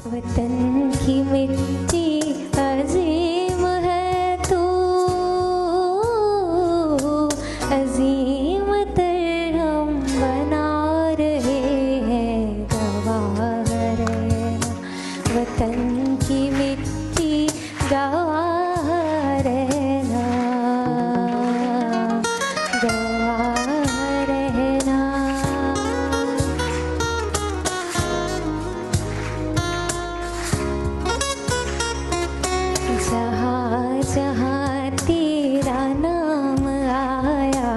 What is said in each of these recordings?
वतन की मिट्टी अजीम है तू, अजीम तर हम बना रहे हैं गवाह रहना। वतन की मिट्टी गवाह रहना, गवाह रहना। जहाँ जहाँ तेरा नाम आया,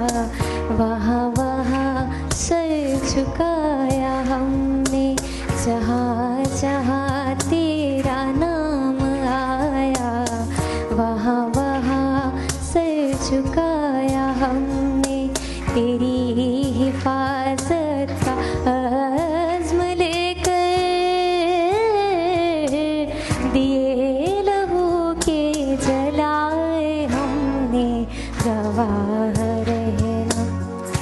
वहाँ वहाँ सर झुकाया हमने। जहाँ जहाँ तेरा नाम आया, वहाँ वहाँ सर झुकाया हमने। तेरी हिफाजत का अज़्म लेकर दिए लहू के जलाए हमने। गवाह रहना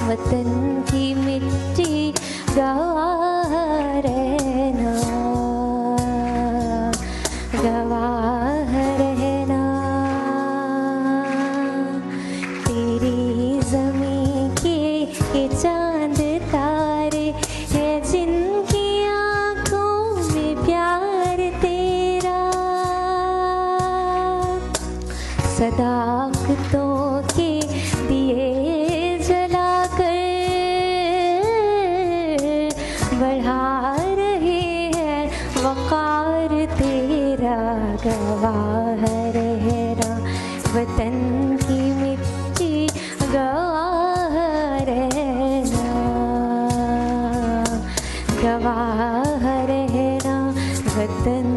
वतन की मिट्टी, गवाह रहना, गवाह रहना। तेरी ज़मीं के ये चांद तारे हैं जिनकी आँखों में प्यार तेरा। सदाकतों के दिए जलाकर बढ़ा रहे हैं वक़ार तेरा। गवाह रहना वतन की मिट्टी, गवाह रहना, गवाह रहना वतन